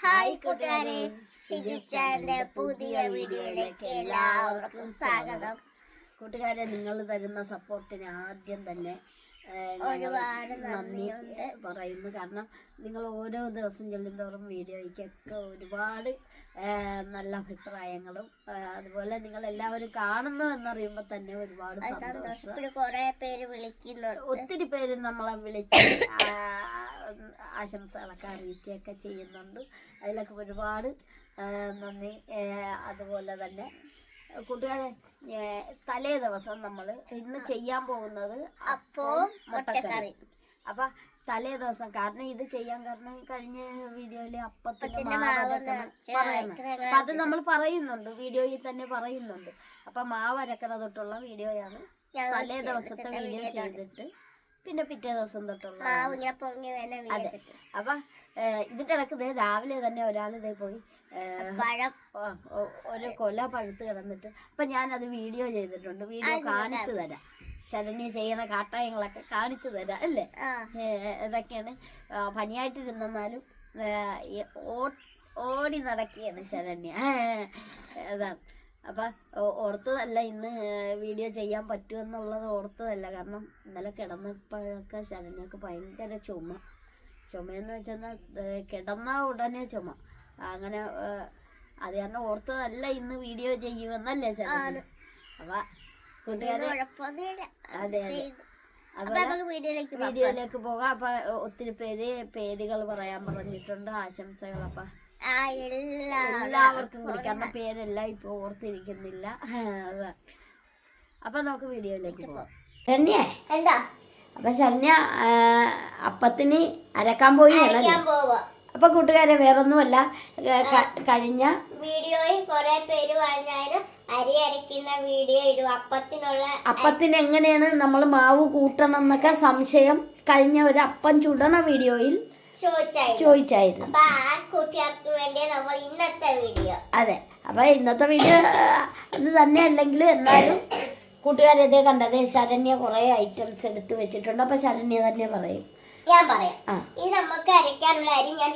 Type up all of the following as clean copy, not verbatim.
Hi കൂട്ടുകാരെ, ഷിജുസ് ചാനലിന്റെ പുതിയ വീഡിയോയിലേക്ക് എല്ലാവർക്കും സ്വാഗതം. കൂട്ടുകാരെ, നിങ്ങൾ തരുന്ന സപ്പോർട്ടിന് ആദ്യം തന്നെ ഒരുപാട് നന്ദി പറയുന്നു. കാരണം നിങ്ങൾ ഓരോ ദിവസം ചെല്ലുന്തോറും വീഡിയോയ്ക്കൊക്കെ ഒരുപാട് നല്ല അഭിപ്രായങ്ങളും അതുപോലെ നിങ്ങൾ എല്ലാവരും കാണുന്നു എന്നറിയുമ്പോൾ തന്നെ ഒരുപാട് സന്തോഷം. കുറെ പേര് വിളിക്കുന്നു, ഒത്തിരി പേര് നമ്മളെ വിളിച്ച് ആശംസകളൊക്കെ അറിയിക്കുകയൊക്കെ ചെയ്യുന്നുണ്ട്. അതിലൊക്കെ ഒരുപാട് നന്ദി. അതുപോലെ തന്നെ കൂട്ടുകാരെ, തലേ ദിവസം നമ്മൾ ഇന്ന് ചെയ്യാൻ പോകുന്നത് അപ്പവും മുട്ടക്കറി. അപ്പൊ തലേ ദിവസം, കാരണം ഇത് ചെയ്യാൻ കാരണം കഴിഞ്ഞ വീഡിയോയില് അപ്പത്തിന്റെ പറയുന്നത്, അത് നമ്മൾ പറയുന്നുണ്ട്, വീഡിയോയിൽ തന്നെ പറയുന്നുണ്ട്. അപ്പൊ മാവ് അരക്കണ തൊട്ടുള്ള വീഡിയോയാണ് തലേ ദിവസത്തെ വീഡിയോ ചെയ്തിട്ട് പിന്നെ പിറ്റേ ദിവസം തൊട്ടുള്ള. അപ്പൊ ഇതിന്റെ ഇടയ്ക്ക് രാവിലെ തന്നെ ഒരാൾ ഇതേ പോയി ഒരു കൊല പഴുത്ത് കിടന്നിട്ട്, അപ്പൊ ഞാനത് വീഡിയോ ചെയ്തിട്ടുണ്ട്. വീഡിയോ കാണിച്ചു തരാം, ശരണ്യ ചെയ്യുന്ന കാട്ടായങ്ങളൊക്കെ കാണിച്ചു തരാം അല്ലേ. ഇതൊക്കെയാണ്. പനിയായിട്ടിരുന്നാലും ഓടി നടക്കുകയാണ് ശരണ്യ. അതാണ്. അപ്പൊ ഓർത്തതല്ല ഇന്ന് വീഡിയോ ചെയ്യാൻ പറ്റുമെന്നുള്ളത്, ഓർത്തതല്ല. കാരണം ഇന്നലെ കിടന്നപ്പോഴൊക്കെ ശരണ്യക്ക് ഭയങ്കര ചുമയെന്ന് വെച്ചാൽ കിടന്ന ഉടനെ ചുമ. അങ്ങനെ അത് കാരണം ഓർത്തതല്ല ഇന്ന് വീഡിയോ ചെയ്യുമെന്നല്ലേ ശരണ്യ. അപ്പൊ അതെ വീഡിയോയിലേക്ക് പോകാം. അപ്പൊ ഒത്തിരി പേരുകൾ പറയാൻ പറഞ്ഞിട്ടുണ്ട്, ആശംസകൾ. അപ്പൊ എല്ലാവർക്കും കൂടി, കാരണം പേരെല്ലാം ഇപ്പൊ ഓർത്തിരിക്കുന്നില്ല. അപ്പൊ നമുക്ക് വീഡിയോയിലേക്ക് പോവാം. ശരണ്യ എന്താ? അപ്പൊ ശരണ്യ അപ്പത്തിന് അരക്കാൻ പോയി. അപ്പൊ കൂട്ടുകാരെ, വേറൊന്നുമല്ല, കഴിഞ്ഞ വീഡിയോയിൽ കുറെ പേര് പറഞ്ഞാലും അരി അരയ്ക്കുന്ന വീഡിയോ ഇടും. അപ്പത്തിന് എങ്ങനെയാണ് നമ്മൾ മാവ് കൂട്ടണം എന്നൊക്കെ സംശയം കഴിഞ്ഞ ഒരു അപ്പം ചുടണ വീഡിയോയിൽ ചോദിച്ചായിരുന്നു. അതെ. അപ്പൊ ഇന്നത്തെ വീഡിയോ അത് തന്നെ അല്ലെങ്കിൽ എന്നാലും കൂട്ടുകാരെ ഇതേ കണ്ടത് ശരണ്യ കുറെ ഐറ്റംസ് എടുത്ത് വെച്ചിട്ടുണ്ട്. അപ്പൊ ശരണ്യ തന്നെ പറയും. ഞാൻ പറയാം. ഇത് നമുക്ക് അരയ്ക്കാനുള്ള അരി ഞാൻ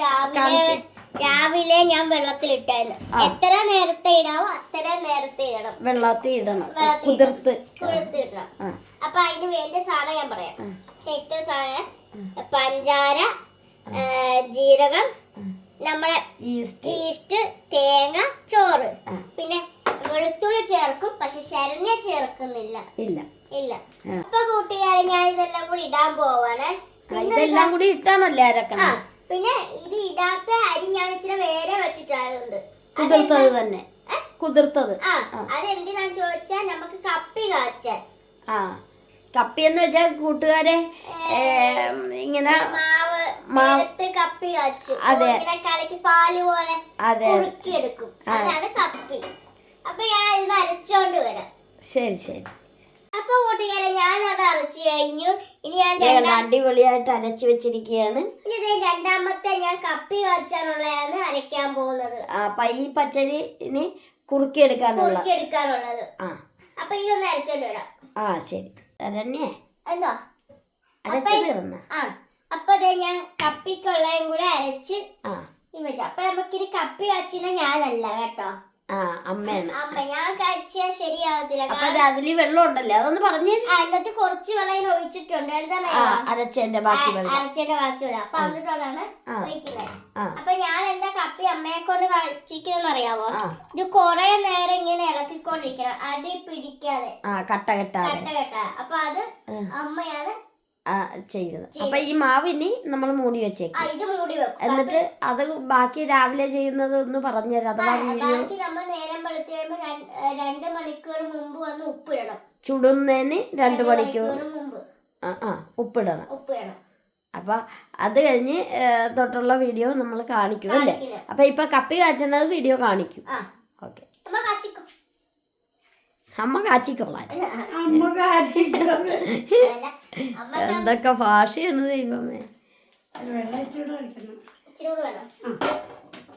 രാവിലെ വെള്ളത്തിലിട്ടായിരുന്നു. എത്ര നേരത്തെ ഇടാവോ അത്ര നേരത്തെ ഇടണം. വെള്ളത്തിൽ ഇടണം, കുതിർത്ത് ഇടണം. അപ്പൊ അതിന് വേണ്ട സാധനം ഞാൻ പറയാം. എത്ര സാധനം: പഞ്ചാര, ജീരകം, നമ്മുടെ ഈസ്റ്റ്, തേങ്ങ, ചോറ്, പിന്നെ വെളുത്തുള്ളി ചേർക്കും. പക്ഷെ ശരണ്യ ചേർക്കുന്നില്ല. ഇല്ല. അപ്പൊ കൂട്ടുകാരെ, ഞാൻ ഇതെല്ലാം കൂടി ഇടാൻ പോവാണ്. ഇതെല്ലാം കൂടി ഇട്ടാണല്ലേ അരക്കണം. പിന്നെ ഇത് ഇടാത്ത അരി ഞാൻ ഇച്ചിരി വേറെ വെച്ചിട്ടുണ്ട്. കുതിർത്തത് തന്നെ, കുതിർത്തത്. അതെന്തിനാന്ന് ചോദിച്ചാൽ നമുക്ക് കപ്പി കാച്ചാൻ. കപ്പി എന്ന് വെച്ചാൽ കൂട്ടുകാരെ ഇങ്ങനെ മാവ് കപ്പി കാച്ചു. ഇങ്ങനെ കലക്കി പാല് പോലെ കുറുക്കിയെടുക്കും. അതാണ് കപ്പി. അപ്പൊ ഞാൻ ഇത് അരച്ചോണ്ട് വരാം. ശരി. അപ്പൊ കൂട്ടുകാരെ, ഞാനത് അരച്ചു കഴിഞ്ഞു. ഇനി ഞാൻ അടിപൊളിയായിട്ട് അരച്ചു വെച്ചിരിക്കുകയാണ്. ഇനി രണ്ടാമത്തെ ഞാൻ കപ്പി കാച്ചാനുള്ളതാണ് അരയ്ക്കാൻ പോകുന്നത്. അപ്പൊ ഈ പച്ചരി കുറുക്കിയെടുക്കാനുള്ളത്. അപ്പൊ ഇതൊന്ന് അരച്ചോണ്ട് വരാം. ശരി. ശരണ്യ എന്തോ അരച്ചു തീർന്ന. അപ്പൊ ഞാൻ കപ്പിക്കുള്ളതും കൂടെ അരച്ച് വെച്ചു. അപ്പൊ നമുക്കിനി കപ്പി കാച്ചിന ഞാനല്ല കേട്ടോ, അമ്മയാണ്. ഞാൻ കാച്ചിയാൽ ശരിയാകത്തില്ല. അതില് വെള്ളം ഉണ്ടല്ലേ, അതൊന്ന് പറഞ്ഞു. അതിനകത്ത് കുറച്ച് വെള്ളം ഒഴിച്ചിട്ടുണ്ട്. അരച്ചതിന്റെ ബാക്കി വെള്ളം. അപ്പൊ എന്നിട്ടാണ് ഒഴിക്കുന്നത്. അപ്പൊ ഞാൻ എന്താ കപ്പി അമ്മയെ കൊണ്ട് കാച്ചിക്കുന്ന അറിയാവോ? ഇത് കൊറേ നേരം ഇങ്ങനെ ഇളക്കിക്കൊണ്ടിരിക്കണം, അടി പിടിക്കാതെ, കട്ട കെട്ടാതെ. അപ്പൊ അത് അമ്മയാണ് ചെയ്യുന്നത്. അപ്പൊ ഈ മാവിനി നമ്മൾ മൂടി വെച്ചേക്കും. ഇത് മൂടി വെക്കും. എന്നിട്ട് അത് ബാക്കി രാവിലെ ചെയ്യുന്നത് ഒന്ന് പറഞ്ഞുതരാം. ബാക്കി നമ്മൾ നേരം വെളുത്തുകഴിയുമ്പോ 2 മണിക്കൂർ മുമ്പ് വന്ന് ഉപ്പിടണം. ചുടുന്നതിന് 2 മണിക്കൂർ മുമ്പ് ഉപ്പിടണം. അപ്പൊ അത് കഴിഞ്ഞ് തൊട്ടുള്ള വീഡിയോ നമ്മൾ കാണിക്കും അല്ലേ. അപ്പൊ ഇപ്പൊ കപ്പി കാച്ചുന്നത് വീഡിയോ കാണിക്കും. ഓക്കെ. അമ്മ കാച്ചിക്കൊള്ളാൻ. എന്തൊക്കെ ഭാഷയാണ് ദൈവമേ.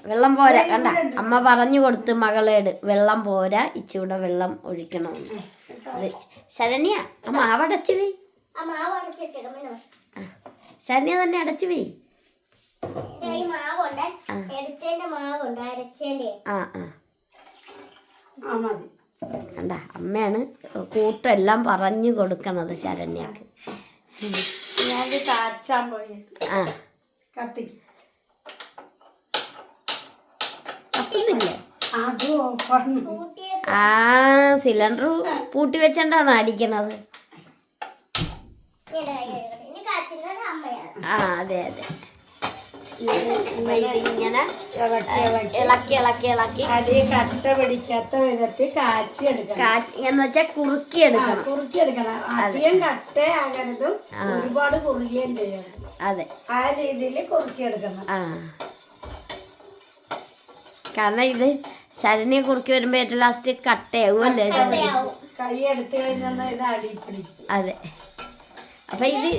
വെള്ളം പോരാ, കണ്ട അമ്മ പറഞ്ഞു കൊടുത്ത് മകളേട്, വെള്ളം പോരാ, ഇച്ചിവിടെ വെള്ളം ഒഴിക്കണമെന്ന്. ശരണ്യ മാവ് അടച്ചു പോയി. ശരണ്യ തന്നെ അടച്ചു പോയി. മാവുണ്ട് എടുത്തതിന്റെ ആ മതി. കണ്ട അമ്മയാണ് കൂട്ടെല്ലാം പറഞ്ഞു കൊടുക്കണത് ശരണ്യക്ക്. ഞാൻ കാച്ചാൻ പോയി ആ കത്തിക്ക്. കത്തുന്നില്ലേ? അത് ഓഫാണ്. ആ സിലിണ്ടർ പൂട്ടി വെച്ചോണ്ടാണ് അടിക്കണത്. ആ അതെ അതെ. ഇങ്ങനെ ഇളക്കി അത് കട്ട പിടിക്കാത്ത വിധത്തിൽ കാച്ചി എടുക്കണം. എന്ന് വെച്ചാൽ കുറുക്കി എടുക്കണം. കുറുക്കി എടുക്കണം. അധികം കട്ട ആകരുതും ഒരുപാട് കുറുകിയും ചെയ്യണം. അതെ, ആ രീതിയിൽ കുറുക്കി എടുക്കണം. ആ കാരണം ഇത് ശരണ്യെ കുറുക്കി വരുമ്പോ ഏറ്റവും ലാസ്റ്റ് കട്ടയാവും അല്ലേ? കൈ എടുത്തു കഴിഞ്ഞാൽ ഇത് അടിപ്പിടിക്കും. അതെ. അപ്പൊ ഇത്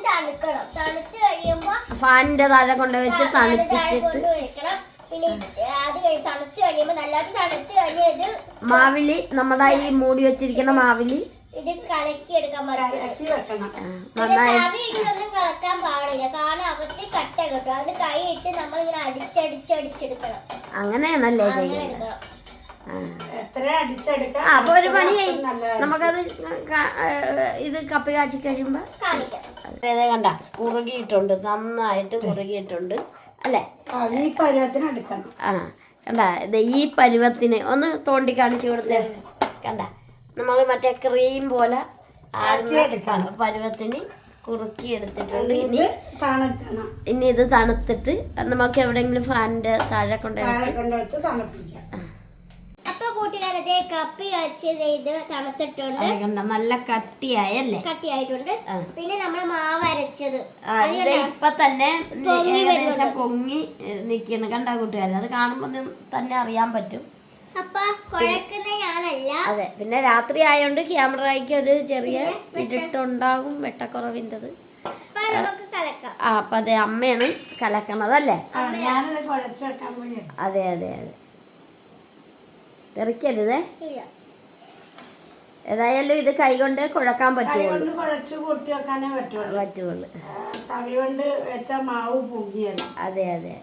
തണുത്ത് കഴിയുമ്പോ ഫാനിന്റെ താഴെ കൊണ്ടുവച്ച് തണുപ്പിച്ചിട്ട് പിന്നെ അത് തണുത്ത് കഴിയുമ്പോ നല്ലത് തണുത്ത് കഴിഞ്ഞത് മാവില് നമ്മുടെ ഈ മൂടി വെച്ചിരിക്കുന്ന മാവില് ഇത് കലക്കി എടുക്കാൻ വെക്കണം. ഒന്നും കളക്കാൻ പാടില്ല, കാരണം അവർക്ക് കട്ട കിട്ടും. അതിന് കൈ ഇട്ട് നമ്മൾ ഇങ്ങനെ അടിച്ചെടുക്കണം. അങ്ങനെയാണല്ലേ ചെയ്യുന്നത്? എത്ര അടിച്ചെടുക്കാം. അപ്പൊ ഒരു പണിയായി. നമുക്കത് ഇത് കപ്പി കാച്ചി കഴിയുമ്പോ കാണിക്കാം. കണ്ട കുറുകിയിട്ടുണ്ട്, നന്നായിട്ട് കുറുകിയിട്ടുണ്ട് അല്ലേ? ഈ പരുവത്തിന് എടുക്കണം. ആ കണ്ട ഇത് ഈ പരുവത്തിന് ഒന്ന് തോണ്ടി കാണിച്ചു കൊടുത്തേ. കണ്ട നമ്മൾ മറ്റേ ക്രീം പോലെ പരുവത്തിന് കുറുക്കി എടുത്തിട്ടുണ്ട്. ഇനി ഇത് തണുത്തിട്ട് നമുക്ക് എവിടെയെങ്കിലും ഫാനിന്റെ താഴെ കൊണ്ടുവച്ച് തണുപ്പിക്കാം. അപ്പൊ കൂട്ടുകാരത്തെ കപ്പി കാച്ചിയത് ഇത് തണുത്തിട്ടുണ്ട്, നല്ല കട്ടിയായല്ലേ? കട്ടിയായിട്ടുണ്ട്. പിന്നെ നമ്മള് മാവ് അരച്ചത് ഇപ്പൊ തന്നെ ഏകദേശം പൊങ്ങി നിക്കുന്നു. കണ്ട കൂട്ടുകാരൻ, അത് കാണുമ്പോ തന്നെ അറിയാൻ പറ്റും. അപ്പൊ കുഴക്കുന്ന ഞാനല്ല. അതെ, പിന്നെ രാത്രി ആയോണ്ട് ക്യാമറയ്ക്ക് ഒരു ചെറിയ ഇരുട്ടുണ്ടാകും, വെട്ടക്കുറവിൻ്റെത്. ആ അപ്പൊ അതെ അമ്മയാണ് കലക്കണതല്ലേ? അതെ അതെ അതെ, തെറിക്കരുതേ. ഏതായാലും ഇത് കൈകൊണ്ട് കുഴക്കാൻ പറ്റുള്ളൂ. അതെ അതെ.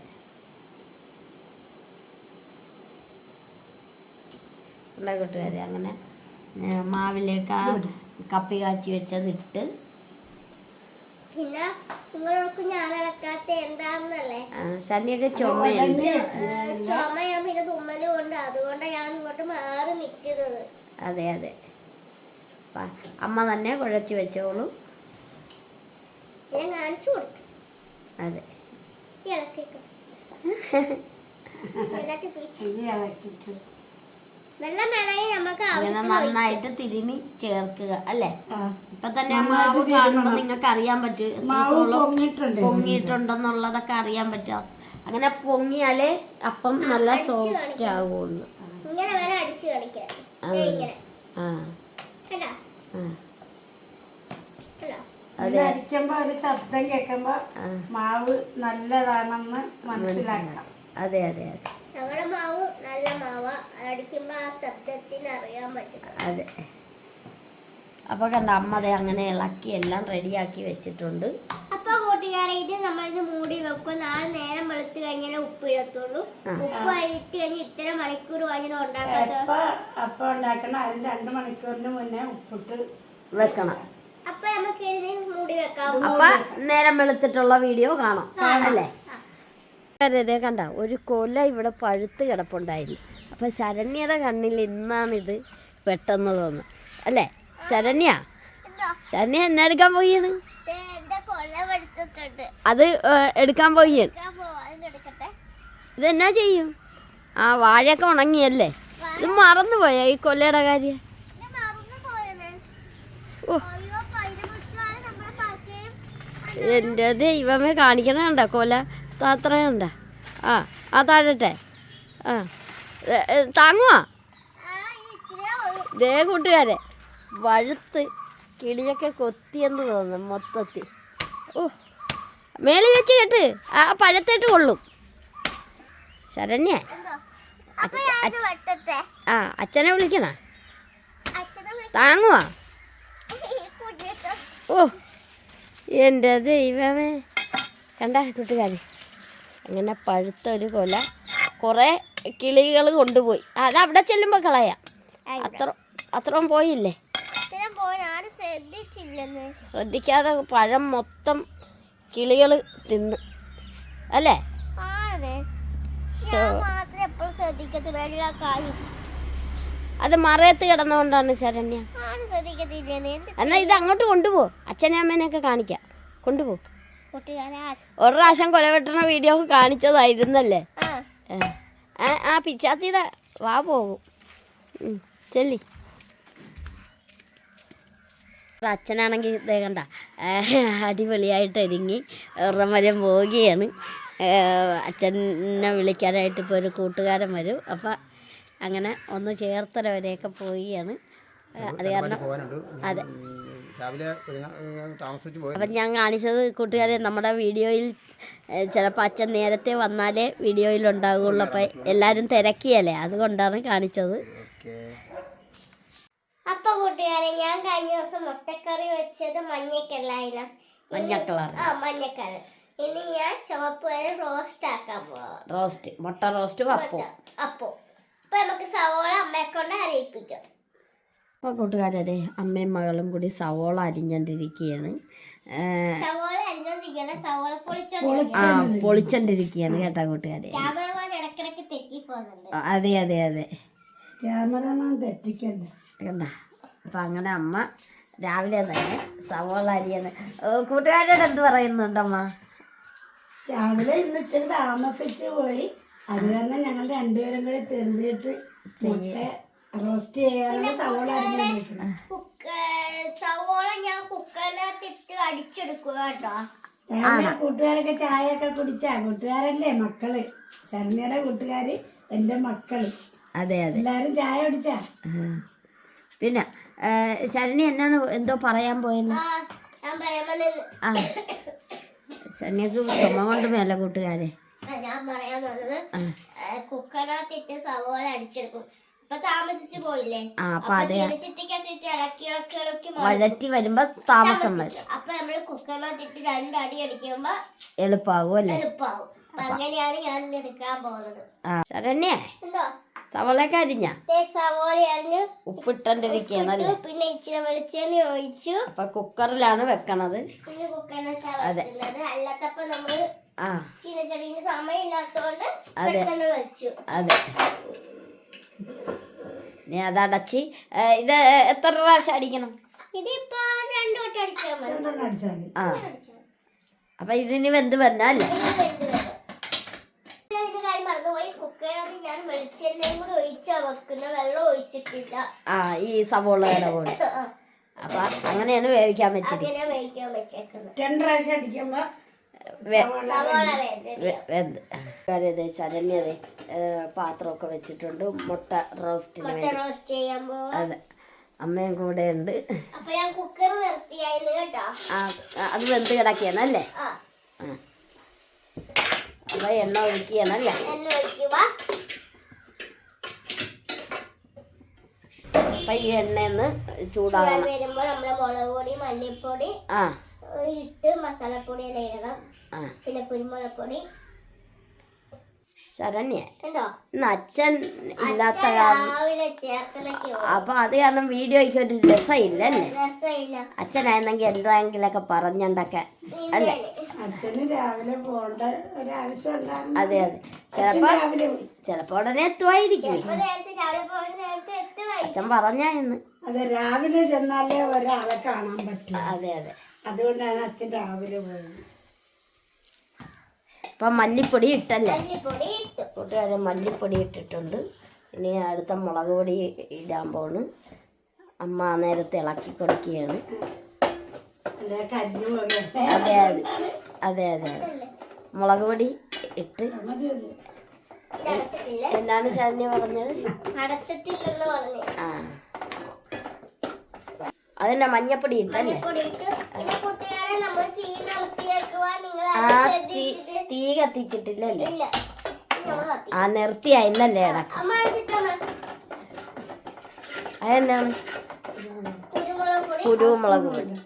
കൂട്ടുകാരെ അങ്ങനെ മാവിലേക്ക് കപ്പി കാച്ചി വെച്ചതിട്ട് പിന്നെ നിങ്ങൾക്ക് ഞാൻ ഇളക്കാത്ത എന്താന്നല്ലേ? ശനിയൊക്കെ ചുമയുണ്ട്, ചുമയാ പിന്നെ തുമ്മലും ഉണ്ട്, അതുകൊണ്ടാണ് ഞാൻ ഇങ്ങോട്ട് മാറി നിൽക്കുന്നത്. അതെ അതെ, അമ്മ തന്നെ കുഴച്ച് വെച്ചോളൂ. ഞാൻ കാണിച്ചു കൊടുത്തു. അതെ, വെള്ളം വേണമെങ്കിൽ നമുക്ക് നന്നായിട്ട് തിരുമി ചേർക്കുക അല്ലേ? ഇപ്പൊ തന്നെ മാവ് കാണുമ്പോ നിങ്ങൾക്ക് അറിയാൻ പറ്റും എത്രത്തോളം പൊങ്ങിയിട്ടുണ്ടെന്നുള്ളതൊക്കെ അറിയാൻ പറ്റും. അങ്ങനെ പൊങ്ങിയാലേ അപ്പം നല്ല സോഫ്റ്റ് ആവുള്ളൂ. അരിക്കുമ്പോ ഒരു ശബ്ദം കേൾക്കുമ്പോ മാവ് നല്ലതാണെന്ന് മനസ്സിലാക്കാം. അതെ അതെ അതെ, ഞങ്ങളുടെ മാവ് നല്ല മാവ, അടിക്കുമ്പോ ആ ശബ്ദത്തിന് അറിയാൻ പറ്റും. അതെ. അപ്പൊ കണ്ട അമ്മതെ അങ്ങനെ ഇളക്കി എല്ലാം റെഡിയാക്കി വെച്ചിട്ടുണ്ട്. അപ്പൊ കൂട്ടുകാരെ ഇത് നമ്മളിത് മൂടി വെക്കും. നാളെ നേരം വെളുത്ത് കഴിഞ്ഞാൽ ഉപ്പ് ഇടത്തുള്ളൂ. ഉപ്പ് ആയിട്ട് കഴിഞ്ഞ് ഇത്ര മണിക്കൂർ കഴിഞ്ഞാൽ ഉണ്ടാക്കണം. അതിന് 2 മണിക്കൂറിന് മുന്നേ ഉപ്പിട്ട് വെക്കണം. അപ്പൊ നമുക്ക് ഇത് മൂടി വെക്കാം. അപ്പൊ നേരം വെളുത്തിട്ടുള്ള വീഡിയോ കാണാം അല്ലേ? ഇതേ കണ്ട ഒരു കൊല ഇവിടെ പഴുത്ത് കിടപ്പുണ്ടായിരുന്നു. അപ്പൊ ശരണ്യയുടെ കണ്ണിൽ ഇന്നാണിത് പെട്ടെന്ന് തോന്നുന്നു അല്ലേ? ശരണ്യ എന്നെ എടുക്കാൻ പോയാണ്, അത് എടുക്കാൻ പോയാണ്. ഇതെന്നാ ചെയ്യും? ആ വാഴയൊക്കെ ഉണങ്ങിയല്ലേ? ഇത് മറന്നുപോയ ഈ കൊല്ലയുടെ കാര്യം? ഓ എൻ്റെ ദൈവമേ, കാണിക്കണണ്ട കൊല താത്രയുണ്ട. ആ താഴട്ടെ. ആ താങ്ങുവാ. ദേ കൂട്ടുകാരെ, വഴുത്ത് കിളിയൊക്കെ കൊത്തിയെന്ന് തോന്നുന്നു മൊത്തത്തിൽ. ഓ മേളി വെച്ച് കേട്ട് ആ പഴത്തേട്ട് കൊള്ളും. ശരണ്യ ആ അച്ഛനെ വിളിക്കണ, താങ്ങുവാ. ഓ എൻ്റെ ദൈവമേ, കണ്ട കൂട്ടുകാരെ, അങ്ങനെ പഴുത്ത ഒരു കൊല കുറേ കിളികൾ കൊണ്ടുപോയി. അത് അവിടെ ചെല്ലുമ്പോൾ കളയാം. അത്രയും പോയില്ലേ? ശ്രദ്ധിക്കാതെ പഴം മൊത്തം കിളികൾ തിന്ന് അല്ലേ? അത് മറയത്ത് കിടന്നുകൊണ്ടാണ് ശരണ്യ. എന്നാ ഇത് അങ്ങോട്ട് കൊണ്ടുപോ, അച്ഛനെ അമ്മേനെയൊക്കെ കാണിക്കാം. കൊണ്ടുപോ. ഒരു പ്രാവശ്യം കൊലവെട്ടണ വീഡിയോ കാണിച്ചതായിരുന്നല്ലേ? ആ പിച്ചാത്തിയുടെ വാ പോകും. ചെല്ലി. അച്ഛനാണെങ്കിൽ ഇതേ കണ്ട അടിപൊളിയായിട്ട് ഒരുങ്ങി ഒരെണ്ണം വരെ പോവുകയാണ്. അച്ഛനെ വിളിക്കാനായിട്ട് ഇപ്പോൾ ഒരു കൂട്ടുകാരൻ വരും. അപ്പം അങ്ങനെ ഒന്ന് ചേർത്തല വരെയൊക്കെ പോവുകയാണ്. അത് കാരണം അതെ. അപ്പം ഞാൻ കാണിച്ചത് കൂട്ടുകാരെ, നമ്മുടെ വീഡിയോയിൽ ചിലപ്പോൾ അച്ഛൻ നേരത്തെ വന്നാലേ വീഡിയോയിൽ ഉണ്ടാകുള്ളൂ. അപ്പം എല്ലാവരും തിരക്കിയല്ലേ, അതുകൊണ്ടാണ് കാണിച്ചത്. അപ്പൊ കൂട്ടുകാരെ, ഞാൻ കഴിഞ്ഞ ദിവസം മുട്ടക്കറി വെച്ചത് മഞ്ഞക്കല്ലായിരുന്നു. മഞ്ഞക്കറി. ഇനി ഞാൻ ചുവപ്പ് വരെ റോസ്റ്റ് ആക്കാൻ പോവാം. മുട്ട റോസ്റ്റും അപ്പോ. അപ്പൊ നമുക്ക് സവോള അമ്മയെ കൊണ്ട് അരയിപ്പിക്കാം. അപ്പോൾ കൂട്ടുകാരെ, അതെ അമ്മയും മകളും കൂടി സവോള അരിഞ്ഞോണ്ടിരിക്കുകയാണ്. സവോള അരിഞ്ഞോണ്ടിരിക്കുകയാണ്, സവോള പൊളിച്ചോണ്ടിരിക്കുകയാണ് കേട്ടാ കൂട്ടുകാരെ. ക്യാമറമാൻ ഇടക്കിടക്ക് തെറ്റി പോകുന്നുണ്ട്. അതെ ക്യാമറമാൻ തെറ്റിക്കണ്ട കണ്ട. അപ്പം അങ്ങനെ അമ്മ രാവിലെ തന്നെ സവോള അരിയാണ്. കൂട്ടുകാരോട് എന്ത് പറയുന്നുണ്ടമ്മ? രാവിലെ ഇന്ന് ഇച്ചിരി താമസിച്ചു പോയി. അത് കാരണം ഞങ്ങൾ രണ്ടുപേരും കൂടി തെരുതിയിട്ട് റോസ്റ്റ് ചെയ്യാനുള്ള സവോള അരിഞ്ഞു. സവോള ഞാൻ കുക്കറിനകത്തിട്ട് അടിച്ചെടുക്കുക കേട്ടോ. രാവിലെ കൂട്ടുകാരൊക്കെ ചായ ഒക്കെ കുടിച്ചാ? കൂട്ടുകാരല്ലേ മക്കള്, ശരണ്യയുടെ കൂട്ടുകാര് എന്റെ മക്കള്. അതെ എല്ലാരും ചായ കുടിച്ചാ? പിന്നെ ശരണ്യ എന്നാണ് എന്തോ പറയാൻ പോയെന്ന്? ശരണ്യക്ക് ചുമ കൊണ്ട് മേല കൂട്ടുകാരെ. ഞാൻ പറയാൻ വന്നത് കുക്കറിനകത്തിട്ട് സവോള അടിച്ചെടുക്കും. ഇപ്പൊ താമസിച്ചു പോയില്ലേ, വഴറ്റി വരുമ്പോ താമസം വരും. അപ്പൊ നമ്മള് കുക്കറിനകത്തിട്ട് 2 അടി അടിക്കുമ്പോ എളുപ്പാകും അല്ലേ? എളുപ്പാകും. അങ്ങനെയാണ് ഞാൻ എടുക്കാൻ പോകുന്നത്. ശരണ്യ, എന്തോ സവോളയൊക്കെ അരിഞ്ഞ? സവോള അരിഞ്ഞ് ഉപ്പിട്ടോണ്ടിരിക്കണല്ലേ? പിന്നെ ഇച്ചിരി വെളിച്ചെണ്ണ ഒഴിച്ചു. അപ്പൊ കുക്കറിലാണ് വെക്കണത്. പിന്നെ കുക്കറിനൊക്കെ വെക്കുന്നത്. അല്ലാത്തപ്പോ നമ്മള് ചീനച്ചടിന് സമയമില്ലാത്തോണ്ട് പെട്ടെന്ന് വെച്ചു. അതെ. ഇനി അതടച്ച് ഇത് എത്ര പ്രാവശ്യം അടിക്കണം? ഇതിപ്പോ 2 വട്ടം അടിച്ചാൽ മതി. അപ്പൊ ഇതിന് വെന്ത് വന്നല്ലേ? കാര്യം മറന്നുപോയി, കുക്കറിനകത്ത് ഞാൻ വെളിച്ചെണ്ണയും കൂടി ഒഴിച്ചാ വെക്കുന്ന, വെള്ളം ഒഴിച്ചിട്ടില്ല. ഈ സവോളയുടെ കൂടെ. അപ്പൊ അങ്ങനെയാണ് വേവിക്കാൻ വെച്ചിരിക്കുന്നത്. 2 പ്രാവശ്യം അടിക്കുമ്പോ വെന്ത്. ശരണ്യത പാത്രമൊക്കെ വെച്ചിട്ടുണ്ട് മുട്ട റോസ്റ്റിന് വേണ്ടി. അതെ, അമ്മയും കൂടെ ഉണ്ട്. അത് വെന്ത് കിടക്കിയാണല്ലേ? അപ്പൊ എണ്ണ ഒഴിക്കുകയാണല്ലേ? അപ്പൊ ഈ എണ്ണന്ന് ചൂടാകണം. വരുമ്പോ നമ്മള് മുളക് പൊടി, മല്ലിപ്പൊടി ഇട്ട് മസാലപ്പൊടി എല്ലാം ഇടണം. പിന്നെ കുരുമുളക് പൊടി. ശരണ്യ, ഇന്ന് അച്ഛൻ ഇല്ലാത്ത അപ്പൊ അത് കാരണം വീഡിയോയ്ക്ക് ഒരു രസമില്ലല്ലേ? അച്ഛനായിരുന്നെങ്കിൽ എന്തെങ്കിലൊക്കെ പറഞ്ഞുണ്ടൊക്കെ അല്ലേ? അച്ഛന് രാവിലെ പോകേണ്ട ഒരാവശ്യം ഉണ്ടായിരുന്നു. അതെ. ചിലപ്പോ ഉടനെ എത്തുമായിരിക്കും. അച്ഛൻ പറഞ്ഞായിരുന്നു. അതെ, രാവിലെ ചെന്നാലേ ഒരാളെ കാണാൻ പറ്റും. അതെ. അതുകൊണ്ടാണ് അച്ഛൻ രാവിലെ പോയത്. ഇപ്പൊ മല്ലിപ്പൊടി ഇട്ടല്ലേ കൂട്ടുകാരെ? മല്ലിപ്പൊടി ഇട്ടിട്ടുണ്ട്. ഇനി അടുത്ത മുളക് പൊടി ഇടാൻ പോണ്. അമ്മ നേരത്തെ ഇളക്കി കൊടുക്കുകയാണ്. അതെ. മുളക് പൊടി ഇട്ട്. എന്താണ് ശരണ്യ പറഞ്ഞത്? അതിന്റെ മഞ്ഞപ്പൊടി ഇട്ടല്ലേ? തീ കത്തിച്ചിട്ടില്ലല്ലേ? നിർത്തിയായില്ലല്ലേ ഇടക്ക്? അതെന്താണ്? കുരുമുളക് പൊടി.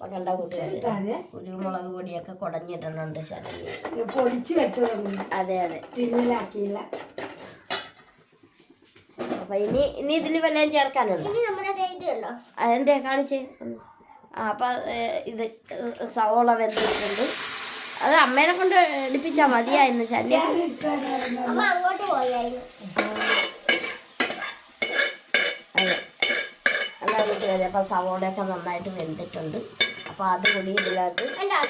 അപ്പൊ കണ്ട കൂട്ടുകാര് ഇട്ടാതെ കുരുമുളക് പൊടിയൊക്കെ കുടഞ്ഞിട്ടുണ്ട് ശരണ്യ. പൊടിച്ച് വെച്ചതൊന്നും അതെ അതെ. ടിന്നിലാക്കിയില്ല. അപ്പൊ ഇനി ഇതിൽ വല്ലതും ചേർക്കാനുണ്ടോ? ഇനി നമ്മുടെ ഇത് ഉണ്ടോ? അതെന്തേ കാണിച്ചേ. അപ്പൊ ഇത് സവോള വെന്തിട്ടുണ്ട്. അത് അമ്മേനെ കൊണ്ട് എടുപ്പിച്ചാ മതിയായിരുന്നു ശല്യം. അമ്മ അങ്ങോട്ട് പോയായിരുന്നു. അതെ എന്നാ കൂട്ടുകാരെ, അപ്പൊ സവോളയൊക്കെ നന്നായിട്ട് വെന്തിട്ടുണ്ട്. അപ്പൊ അത് കൂടി ഇതിലായിട്ട്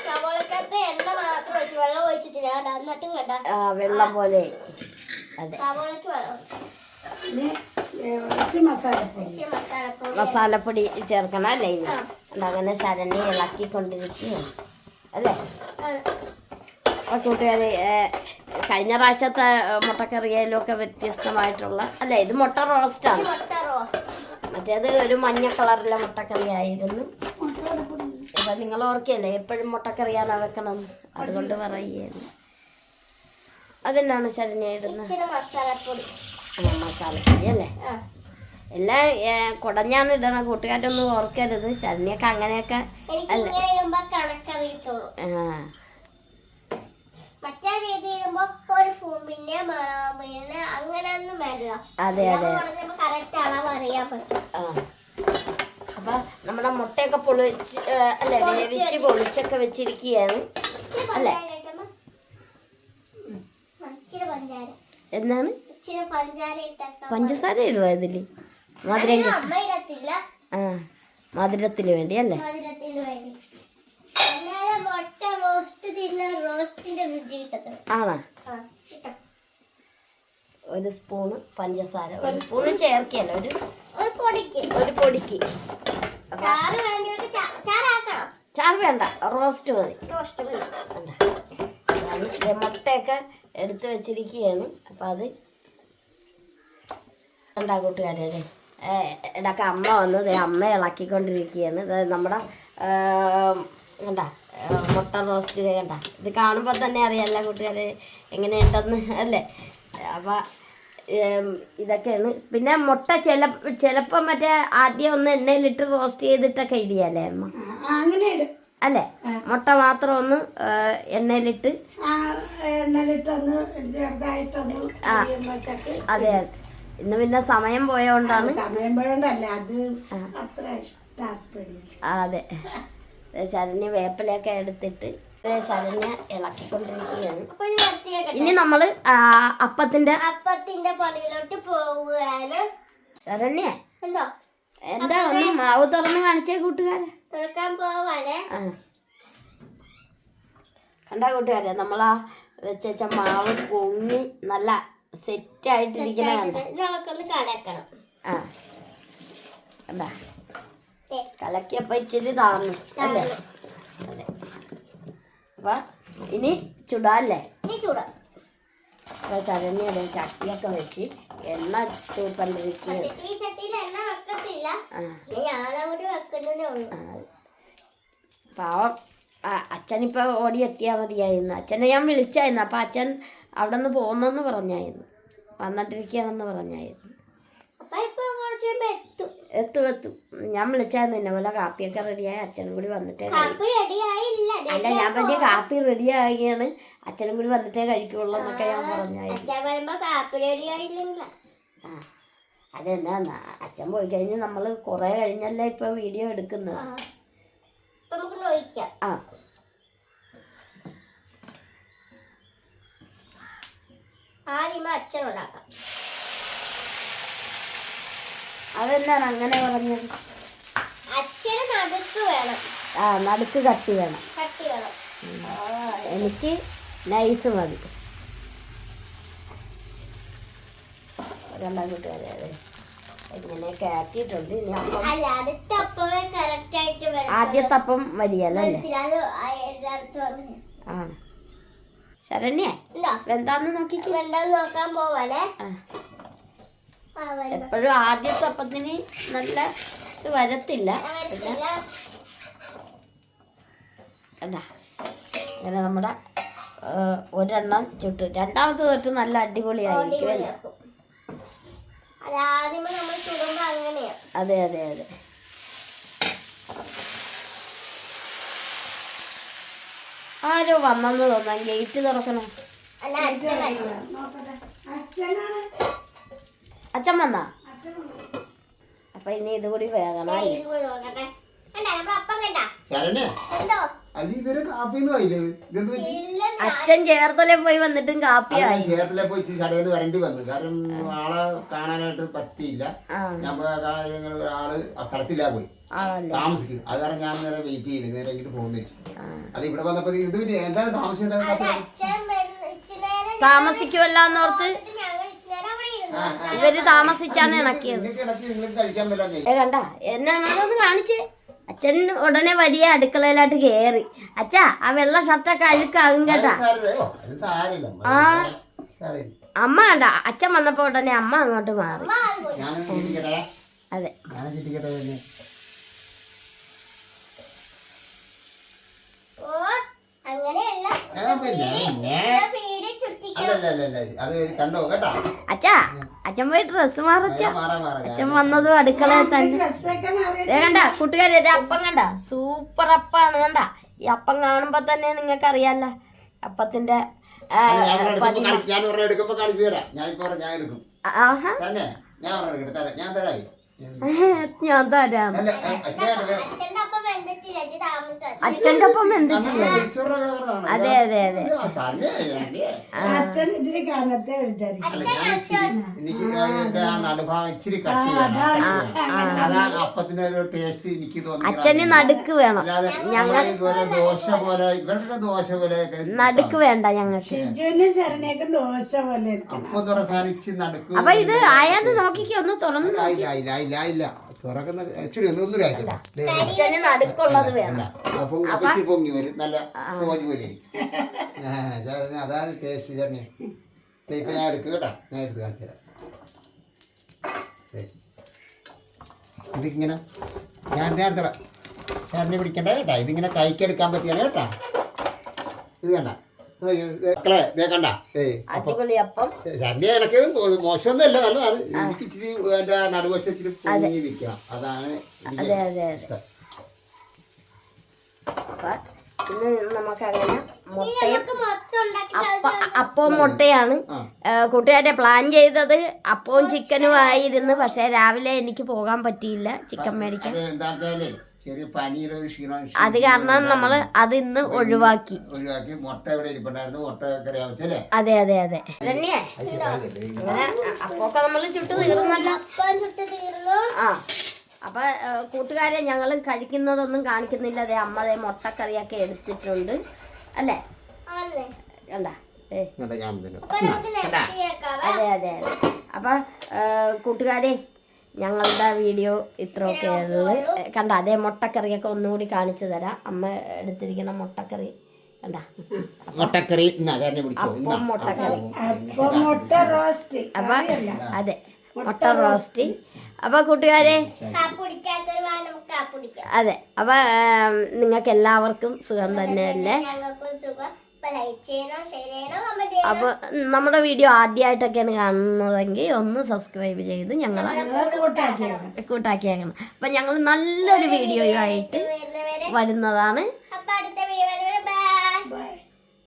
സവോളക്കകത്ത് എണ്ണ മാത്രം ഒഴിച്ച് വെള്ളം ഒഴിച്ചിട്ടില്ല. എന്നിട്ടും കേട്ടാ വെള്ളം പോലെ. അതെ, സവോളക്ക് വെള്ളം മസാലപ്പൊടി ചേർക്കണം അല്ലേ? ഇനി അങ്ങനെ ശരണ്യ ഇളക്കിക്കൊണ്ടിരിക്കുകയാണ് അല്ലേ? അപ്പോൾ കൂട്ടുകാരെ, കഴിഞ്ഞ പ്രാവശ്യത്തെ മുട്ടക്കറിയിലും ഒക്കെ വ്യത്യസ്തമായിട്ടുള്ള അല്ലേ, ഇത് മുട്ട റോസ്റ്റാണ്. മറ്റേത് ഒരു മഞ്ഞ കളറിലെ മുട്ടക്കറി ആയിരുന്നു. ഇപ്പം നിങ്ങൾ ഓർക്കല്ലേ എപ്പോഴും മുട്ടക്കറിയാണ് വെക്കണം, അതുകൊണ്ട് പറയുകയാണ്. അതെന്നാണ് ശരണ്യ ഇടുന്നത്? മസാലപ്പൊടി അല്ലേ? എല്ലാം കുടഞ്ഞാണ് ഇടണ. കൂട്ടുകാരൊന്നും ഓർക്കരുത്, ശരണ്യൊക്കെ അങ്ങനെയൊക്കെ അല്ലേ? മറ്റേ രീതി പിന്നെ അങ്ങനെയൊന്നും വേണ്ട. അതെ അതെ. കറക്റ്റ് അളവ് അറിയാൻ പറ്റും. അപ്പൊ നമ്മുടെ മുട്ടയൊക്കെ പൊളിച്ച് അല്ലെ, വേവിച്ച് പൊളിച്ചൊക്കെ വെച്ചിരിക്കുകയാണ് അല്ലേ? എന്താണ് പഞ്ചസാര ഇടുക ഇതില്? മധുരം ആ, മധുരത്തിന് വേണ്ടി അല്ലേ? ആണോ? ഒരു സ്പൂണ് പഞ്ചസാര, ഒരു സ്പൂണ് ചേർക്കല്ലോ, ഒരു പൊടിക്ക്. ചാറ് വേണ്ട, റോസ്റ്റ് മതി. മുട്ടയൊക്കെ എടുത്ത് വെച്ചിരിക്കുകയാണ്. അപ്പം അത് ഉണ്ടാ കൂട്ടുകാരെ. ഇടയ്ക്ക് അമ്മ വന്നത് അമ്മ ഇളക്കിക്കൊണ്ടിരിക്കുകയാണ്. നമ്മുടെ കണ്ടാ മുട്ട റോസ്റ്റ് കണ്ട. ഇത് കാണുമ്പോൾ തന്നെ അറിയാമല്ലോ കൂട്ടുകാരെ എങ്ങനെയുണ്ടെന്ന് അല്ലേ? അപ്പം ഇതൊക്കെയാണ്. പിന്നെ മുട്ട ചിലപ്പോൾ മറ്റേ ആദ്യം ഒന്ന് എണ്ണയിലിട്ട് റോസ്റ്റ് ചെയ്തിട്ടൊക്കെ ഇടിയല്ലേ അമ്മ? അങ്ങനെ ഇടും അല്ലേ? മുട്ട മാത്രം ഒന്ന് എണ്ണയിലിട്ട് എണ്ണയിലിട്ടൊന്ന് ചെറുതായിട്ടൊന്ന്. അതെ അതെ. ഇന്ന് പിന്നെ സമയം പോയോണ്ടാണ്. അത് അത്ര ഇഷ്ടപ്പെടില്ല. അതെ. ശരണ്യ വേപ്പിലൊക്കെ എടുത്തിട്ട് ശരണ്യ ഇളക്കിക്കൊണ്ടിരിക്കുകയാണ്. ഇനി നമ്മള് അപ്പത്തിന്റെ പണിയിലോട്ട് പോവുകയാണ്. ശരണ്യ എന്താ ഒന്ന് മാവ് തുറന്ന് കാണിച്ചേ കൂട്ടുകാരെ. തുറക്കാൻ പോവാണ്. കണ്ടാ കൂട്ടുകാരെ, നമ്മളാ വെച്ച മാവ് പൊങ്ങി നല്ല സെറ്റ് ആയിട്ടിരിക്കണ. നമുക്കൊന്ന് കലക്കണം. ആ കണ്ടാ കലക്കിയപ്പോ ഇച്ചിരി താന്നു അല്ലേ? അതെ. അപ്പൊ ഇനി ചുടാല്ലേ? അപ്പൊ ശരണ്യ ചട്ടിയൊക്കെ വെച്ച് എണ്ണ തൂപ്പണ്ടിരിക്കുകയാണ്. പാവം അച്ഛനിപ്പോ ഓടി എത്തിയാൽ മതിയായിരുന്നു. അച്ഛനെ ഞാൻ വിളിച്ചായിരുന്നു. അപ്പൊ അച്ഛൻ അവിടെ നിന്ന് പോകുന്നെന്ന് പറഞ്ഞായിരുന്നു, വന്നിട്ടിരിക്കുകയാണെന്ന് പറഞ്ഞായിരുന്നു. എത്തും. ഞാൻ വിളിച്ചായിരുന്നു എന്നെ പോലെ. കാപ്പിയൊക്കെ റെഡിയായി, അച്ഛനും കൂടി വന്നിട്ടേ. അല്ല, ഞാൻ പറഞ്ഞ കാപ്പി റെഡിയാകിയാണ്, അച്ഛനും കൂടി വന്നിട്ടേ കഴിക്കുള്ളൂ എന്നൊക്കെ ഞാൻ പറഞ്ഞായിരുന്നു. ആ അതെന്നാ, അച്ഛൻ പോയി കഴിഞ്ഞ് നമ്മൾ കുറെ കഴിഞ്ഞല്ലേ ഇപ്പൊ വീഡിയോ എടുക്കുന്നത്. ആ അച്ഛനുണ്ടാക്കാം. അതെന്താണ് അങ്ങനെ പറഞ്ഞത്? അച്ഛന് നടുക്ക് വേണം. ആ, നടുക്ക് കട്ടി വേണം. എനിക്ക് നൈസ് മതി. രണ്ടാം കൂട്ടുകാരെ ഇങ്ങനെയൊക്കെ ആക്കിയിട്ടുണ്ട്. ഇനി ആദ്യത്തെ അപ്പം വരികയല്ലേ? ആണ്. ശരണ്യ എന്താന്ന് നോക്കാൻ പോവാണേ. എപ്പോഴും ആദ്യത്തെ അപ്പത്തിന് നല്ല ഇത് വരത്തില്ല. കണ്ടാ അങ്ങനെ നമ്മുടെ ഒരെണ്ണം ചുട്ട് രണ്ടാമത്തെ തൊട്ട് നല്ല അടിപൊളിയായിരിക്കും അല്ലേ? നമ്മൾ ചുടുമ്പോ അങ്ങനെയാ. അതെ. ആരോ വന്നെന്ന് തോന്നാം. ഗേറ്റ് തുറക്കണം. അല്ല അച്ഛനായിരുന്നു. നോക്കട്ടെ. അച്ഛനാണ്. അച്ഛൻ വന്നാ? അപ്പൊ ഇനി ഇതുകൂടി വേഗണം അല്ലേ? ഇത് പോയി നോക്കട്ടെ. കണ്ടാ നമ്മുടെ അപ്പം കണ്ടാ? ശരണ്യ എന്തോ? അല്ല ഇതൊരു കാപ്പിന്ന് പോയില്ലേ ഇതെന്ത് പറ്റി? ഇല്ല അച്ഛൻ ചേർത്തലേ പോയി വന്നിട്ടും കാപ്പിയായി. ചേർത്തിലെ പോയി ചടയിൽ വരേണ്ടി വന്നു. കാരണം ആളെ കാണാനായിട്ട് പറ്റിയില്ല. ഞാൻ പോയ കാര്യങ്ങൾ ആള് ആ സ്ഥലത്തില്ല പോയി താമസിക്കും. അത് കാരണം ഞാൻ നേരെ വെയിറ്റ് ചെയ്ത് നേരെ ഇങ്ങോട്ട് പോകുന്ന വെച്ചു. അല്ല ഇവിടെ വന്നപ്പോ ഇത് പിന്നെ എന്താണ് താമസം? എന്താണ് അച്ഛൻ ഇച്ചിരി നേരം താമസിക്കുമല്ലോന്നോർത്ത് ഞങ്ങൾ ഇച്ചിരി നേരം അവിടെ ഇരുന്നു. ഇവര് താമസിച്ചാണ് ഇണക്കിയത്. നിങ്ങൾക്ക് കഴിക്കാൻ പറ്റാതെ കണ്ട എന്നാണോന്ന് കാണിച്ചേ. അച്ഛൻ ഉടനെ വലിയ അടുക്കളയിലായിട്ട് കേറി. അച്ഛാ ആ വെള്ള ഷർട്ടൊക്കെ അഴുക്കാകും കേട്ടാ. അത് സാരില്ല. അമ്മ കണ്ട അച്ഛൻ വന്നപ്പോ ഉടനെ അമ്മ അങ്ങോട്ട് മാറി. ഞാൻ ചിരിക്കട്ടെ. അതെ ഞാൻ ചിരിക്കട്ടെ തന്നെ. ഓ അങ്ങനെയല്ല. വീട് ചുറ്റിക്കണം. അല്ലല്ല അത് കണ്ടോ കേട്ടാ. അച്ഛാ അച്ഛൻ പോയി ഡ്രസ്സ് മാറച്ച. മാറാം. അച്ഛൻ വന്നതും അടുക്കളയിൽ തന്നെ. ഡ്രസ്സൊക്കെ മാറി. കണ്ട കൂട്ടുകാരെ, ഇത് അപ്പം കണ്ട സൂപ്പർ അപ്പാണ്. കണ്ട ഈ അപ്പം കാണുമ്പോ തന്നെ നിങ്ങൾക്ക് അറിയാലോ അപ്പത്തിന്റെ ഞാൻ ഒരെണ്ണം എടുക്കുമ്പോ കാണിച്ചു തരാം. ഞാൻ എടുക്കും. ആഹാ തന്നെ ഞാൻ ഒരെണ്ണം എടുക്കും. തരാം. ഞാൻ തരാം. ഞാൻ തരാം. അല്ല അച്ഛന്റെ അപ്പം വെന്തിട്ടില്ല. ചേച്ചി താമസം. അച്ഛന്റെ ഒപ്പം എന്തിട്ടില്ല. അതെ അതെ അതെ അച്ഛൻ ഇച്ചിരി കനത്തെ വിളിച്ചായിരിക്കും. എനിക്ക് എന്റെ ആ നടുഭാഗം ഇച്ചിരി കട്ടി വേണം. അതാ അപ്പത്തിന്റെ ഒരു ടേസ്റ്റ് എനിക്ക് തോന്നി. അച്ഛന് നടുക്ക് വേണം. അല്ലാതെ ദോശ പോലെ ഇവരുടെ ദോശ പോലെ നടുക്ക് വേണ്ട ഞങ്ങൾക്ക്. ഷിജുവിന് ശരണയൊക്കെ ദോശ പോലെ ഇരിക്കണം. അപ്പം തുറസാനിച്ച് നടുക്ക്. അപ്പൊ ഇത് ആയാന്ന് നോക്കിക്കോ, ഒന്ന് തുറന്നു. ഇല്ല തുറക്കുന്ന ഇച്ചിരി ഒന്നുകൂടി ആയിക്കോട്ടെ. അച്ഛന് നടുക്കുള്ളത് വേണം. അപ്പം ഇച്ചിരി പൊങ്ങി വരും. നല്ല സ്പോഞ്ച് പോലെ ഇരിക്കും. അതാണ് ടേസ്റ്റ്. ചേർന്ന് ഇപ്പൊ ഞാൻ എടുക്കും കേട്ടോ. ഞാൻ എടുത്ത് കാണിച്ചു തരാം. ഇതിങ്ങനെ ഞാൻ എടുത്തരാം. ചേർന്ന് പിടിക്കണ്ട കേട്ടാ. ഇതിങ്ങനെ കൈക്കെടുക്കാൻ പറ്റിയാണ് കേട്ടാ. ഇത് കണ്ട മക്കളെ ഇതേ കണ്ട. അടിപൊളി അപ്പം. ശരണ്യ എനക്ക് മോശമൊന്നും അല്ല, നല്ലതാണ്. എനിക്ക് ഇച്ചിരി എന്റെ നടുവശം ഇച്ചിരി പൊങ്ങി നിൽക്കണം. അതാണ് ഇഷ്ടം. ഇന്ന് നമുക്ക് അങ്ങനെ മുട്ടയും മൊത്തം ഉണ്ടാക്കി അപ്പവും മുട്ടയാണ് കൂട്ടുകാരെ പ്ലാൻ ചെയ്തത്. അപ്പവും ചിക്കനും ആയിരുന്നു. പക്ഷെ രാവിലെ എനിക്ക് പോകാൻ പറ്റിയില്ല ചിക്കൻ മേടിക്കാൻ. എന്താ ചെറിയ പനിയുടെ ഒരു ക്ഷീണം. അത് കാരണം നമ്മള് അത് ഇന്ന് ഒഴിവാക്കി. മുട്ട ഇവിടെ ഇരിപ്പുണ്ടായിരുന്നു. മുട്ട കറി ആവശ്യമല്ലേ? അതെ അതെ അതെ തന്നെയേ. അങ്ങനെ അപ്പൊക്കെ നമ്മള് ചുട്ടു തീർന്നല്ലോ. അപ്പം ചുട്ട് തീർന്നു. ആ അപ്പൊ കൂട്ടുകാരെ ഞങ്ങൾ കഴിക്കുന്നതൊന്നും കാണിക്കുന്നില്ല. അതെ അമ്മ മുട്ടക്കറിയൊക്കെ എടുത്തിട്ടുണ്ട് അല്ലേ? ആണല്ലേ? കണ്ട അപ്പൊ നമുക്ക് നിർത്തിയേക്കാം. അതെ അതെ അതെ. അപ്പൊ കൂട്ടുകാരെ ഞങ്ങളുടെ വീഡിയോ ഇത്രയൊക്കെ ഉള്ളു. കണ്ട അതേ മുട്ടക്കറിയൊക്കെ ഒന്നുകൂടി കാണിച്ചു തരാം. അമ്മ എടുത്തിരിക്കുന്ന മുട്ടക്കറി കണ്ട. മുട്ടക്കറി അപ്പം മുട്ടക്കറി. മുട്ട റോസ്റ്റ്. അപ്പൊ അതെ മുട്ട റോസ്റ്റ്. അപ്പൊ കൂട്ടുകാരെ കാപ്പുടിക്കാത്തൊരു നമുക്ക് കാപ്പുടിക്കാം. അതെ അപ്പൊ നിങ്ങൾക്ക് എല്ലാവർക്കും സുഖം തന്നെയല്ലേ? ഞങ്ങൾക്കും സുഖം. ലൈക്ക് ചെയ്യണം, ഷെയർ ചെയ്യണം, കമന്റ് ചെയ്യണം. അപ്പൊ നമ്മുടെ വീഡിയോ ആദ്യമായിട്ടൊക്കെയാണ് കാണുന്നതെങ്കിൽ ഒന്ന് സബ്സ്ക്രൈബ് ചെയ്ത് ഞങ്ങളെ കൂട്ടാക്കിയേക്കണം. അപ്പൊ ഞങ്ങൾ നല്ലൊരു വീഡിയോയുമായിട്ട് വരുന്നവരെ വരുന്നതാണ്. അപ്പൊ അടുത്ത വീഡിയോ